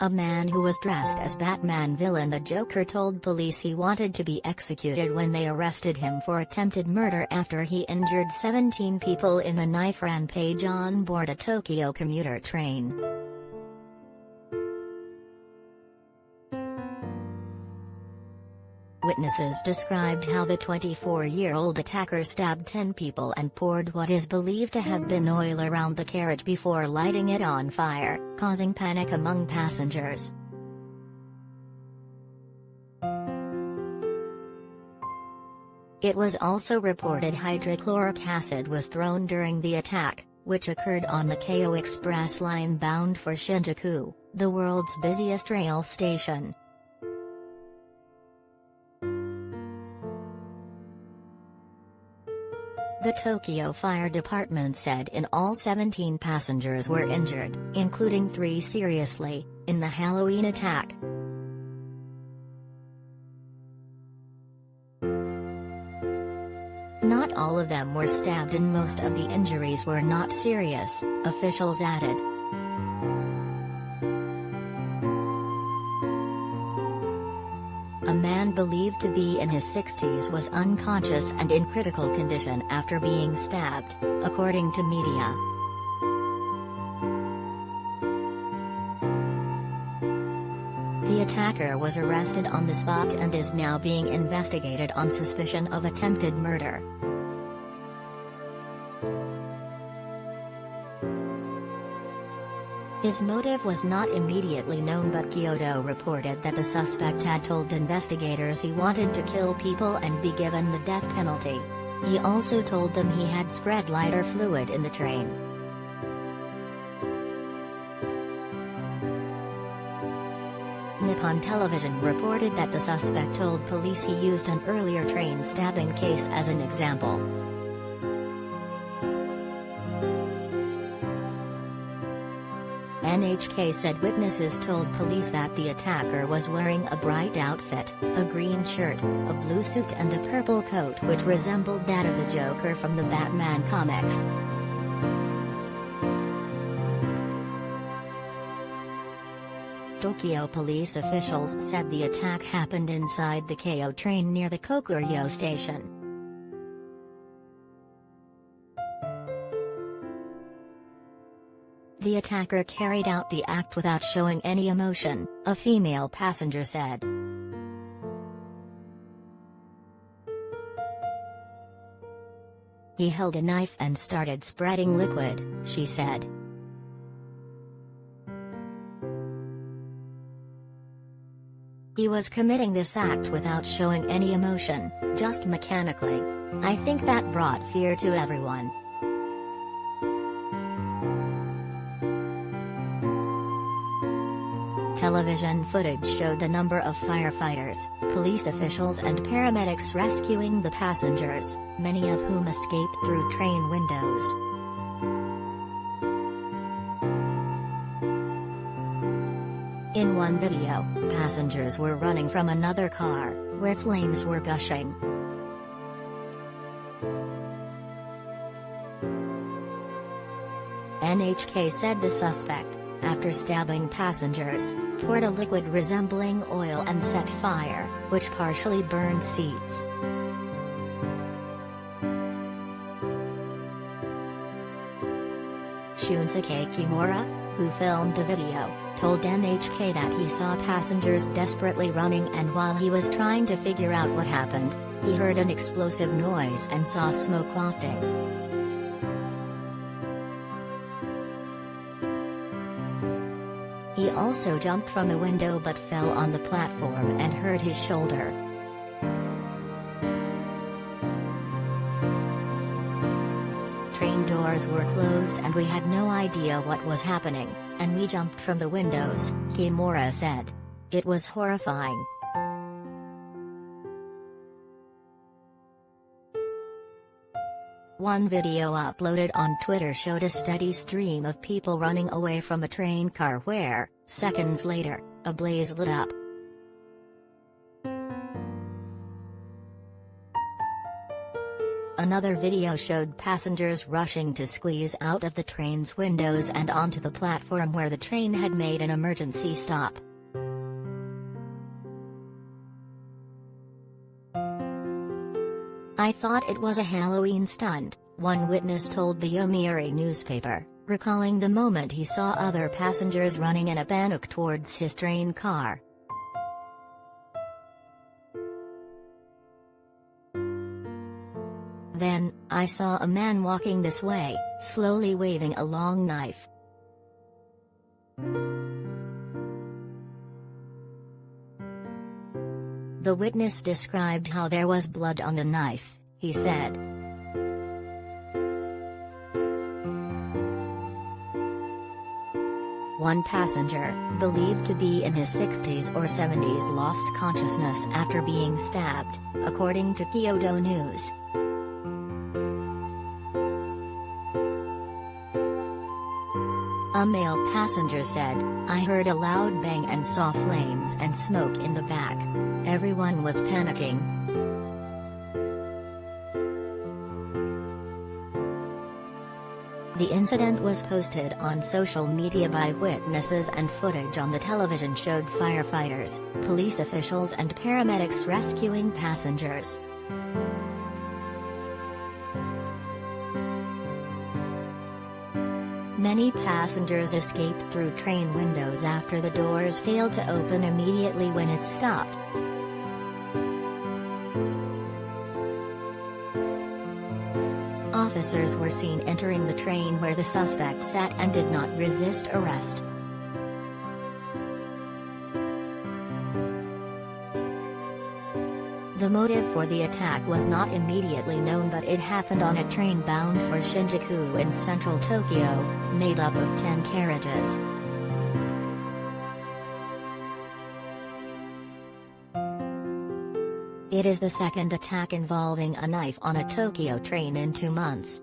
A man who was dressed as Batman villain the Joker told police he wanted to be executed when they arrested him for attempted murder after he injured 17 people in a knife rampage on board a Tokyo commuter train. Witnesses described how the 24-year-old attacker stabbed 10 people and poured what is believed to have been oil around the carriage before lighting it on fire, causing panic among passengers. It was also reported hydrochloric acid was thrown during the attack, which occurred on the Keio Express line bound for Shinjuku, the world's busiest rail station. The Tokyo Fire Department said in all 17 passengers were injured, including 3 seriously, in the Halloween attack. Not all of them were stabbed and most of the injuries were not serious, officials added. A man believed to be in his 60s was unconscious and in critical condition after being stabbed, according to media. The attacker was arrested on the spot and is now being investigated on suspicion of attempted murder. His motive was not immediately known, but Kyoto reported that the suspect had told investigators he wanted to kill people and be given the death penalty. He also told them he had spread lighter fluid in the train. Nippon Television reported that the suspect told police he used an earlier train stabbing case as an example. NHK said witnesses told police that the attacker was wearing a bright outfit, a green shirt, a blue suit and a purple coat which resembled that of the Joker from the Batman comics. Tokyo police officials said the attack happened inside the Keio train near the Kokuryo station. The attacker carried out the act without showing any emotion, a female passenger said. He held a knife and started spreading liquid, she said. He was committing this act without showing any emotion, just mechanically. I think that brought fear to everyone. Television footage showed a number of firefighters, police officials and paramedics rescuing the passengers, many of whom escaped through train windows. In one video, passengers were running from another car, where flames were gushing. NHK said the suspect, after stabbing passengers, poured a liquid resembling oil and set fire, which partially burned seats. Shunsuke Kimura, who filmed the video, told NHK that he saw passengers desperately running and while he was trying to figure out what happened, he heard an explosive noise and saw smoke wafting. He also jumped from a window but fell on the platform and hurt his shoulder. Train doors were closed and we had no idea what was happening, and we jumped from the windows, Kimura said. It was horrifying. One video uploaded on Twitter showed a steady stream of people running away from a train car where, seconds later, a blaze lit up. Another video showed passengers rushing to squeeze out of the train's windows and onto the platform where the train had made an emergency stop. "I thought it was a Halloween stunt," one witness told the Yomiuri newspaper, recalling the moment he saw other passengers running in a panic towards his train car. "Then, I saw a man walking this way, slowly waving a long knife. The witness described how there was blood on the knife, he said. One passenger, believed to be in his 60s or 70s, lost consciousness after being stabbed, according to Kyodo News. A male passenger said, "I heard a loud bang and saw flames and smoke in the back. Everyone was panicking." The incident was posted on social media by witnesses, and footage on the television showed firefighters, police officials and paramedics rescuing passengers. Many passengers escaped through train windows after the doors failed to open immediately when it stopped. Officers were seen entering the train where the suspect sat and did not resist arrest. The motive for the attack was not immediately known, but it happened on a train bound for Shinjuku in central Tokyo, made up of 10 carriages. It is the second attack involving a knife on a Tokyo train in 2 months.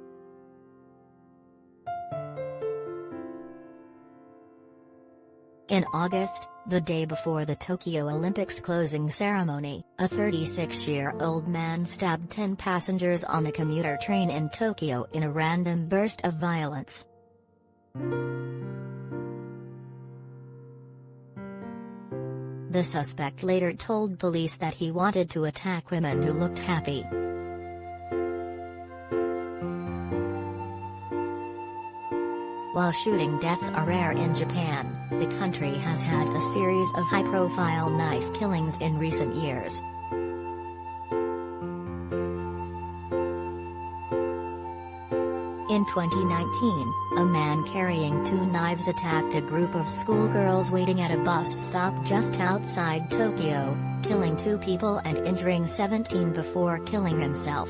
In August, the day before the Tokyo Olympics closing ceremony, a 36-year-old man stabbed 10 passengers on a commuter train in Tokyo in a random burst of violence. The suspect later told police that he wanted to attack women who looked happy. While shooting deaths are rare in Japan, the country has had a series of high-profile knife killings in recent years. In 2019, a man carrying 2 knives attacked a group of schoolgirls waiting at a bus stop just outside Tokyo, killing 2 people and injuring 17 before killing himself.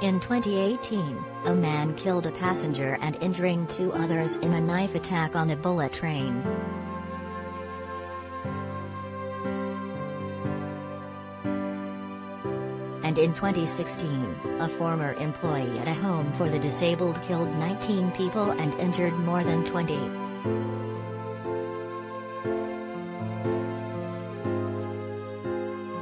In 2018, a man killed a passenger and injuring 2 others in a knife attack on a bullet train. And in 2016, a former employee at a home for the disabled killed 19 people and injured more than 20.